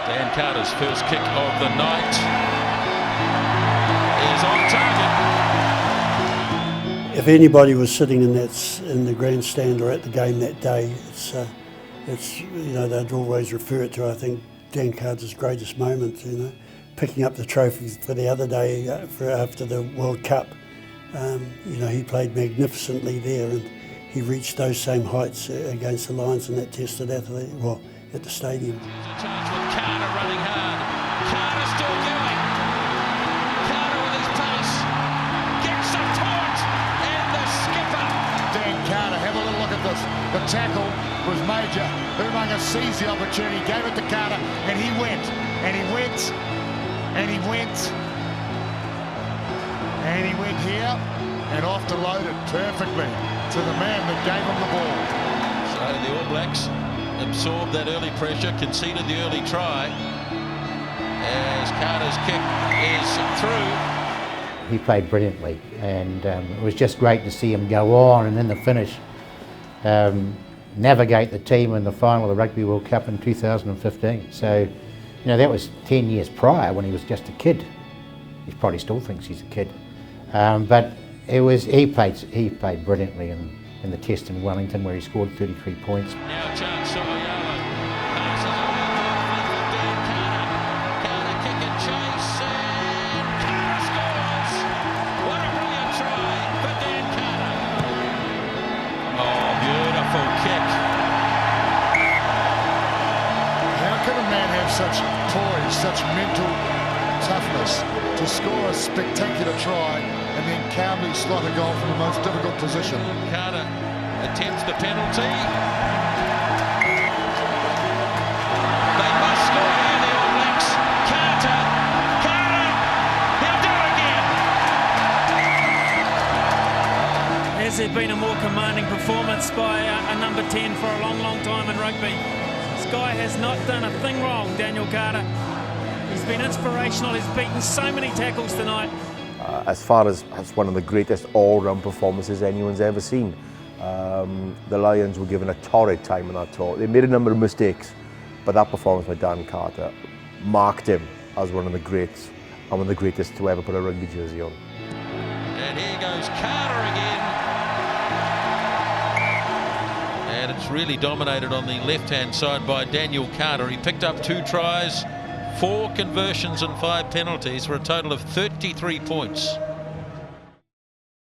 Dan Carter's first kick of the night is on target. If anybody was sitting in the grandstand or at the game that day, it's they'd always refer it to, I think, Dan Carter's greatest moment. Picking up the trophy for the other day after the World Cup. He played magnificently there, and he reached those same heights against the Lions in that test at the stadium. There's a chance with Carter running hard. Carter still going. Carter with his pass. Gets a taunt. And the skipper. Dan Carter, have a little look at this. The tackle was major. Umaga sees the opportunity, gave it to Carter, and he went. And he went. And he went. And he went here and off to load it perfectly to the man that gave him the ball. So the All Blacks absorbed that early pressure, conceded the early try as Carter's kick is through. He played brilliantly, and it was just great to see him go on and in the finish navigate the team in the final of the Rugby World Cup in 2015. So, that was 10 years prior when he was just a kid. He probably still thinks he's a kid, but he played brilliantly in the test in Wellington where he scored 33 points. Now a chance, Soyala passes it for Dan Carter. Carter kick and chase, and Carter scores! What a brilliant try for Dan Carter. Oh, beautiful kick. How can a man have such poise, such mental toughness to score a spectacular try and then calmly slot a goal from the most difficult position? Carter attempts the penalty. They must score here, the All Blacks. Carter, he'll do it again. Has there been a more commanding performance by a number 10 for a long, long time in rugby? This guy has not done a thing wrong, Daniel Carter. He's been inspirational. He's beaten so many tackles tonight. As far as one of the greatest all-round performances anyone's ever seen. The Lions were given a torrid time in that tour. They made a number of mistakes, but that performance by Dan Carter marked him as one of the greats and one of the greatest to ever put a rugby jersey on. And here goes Carter again. And it's really dominated on the left-hand side by Daniel Carter. He picked up 2 tries, 4 conversions and 5 penalties for a total of 33 points.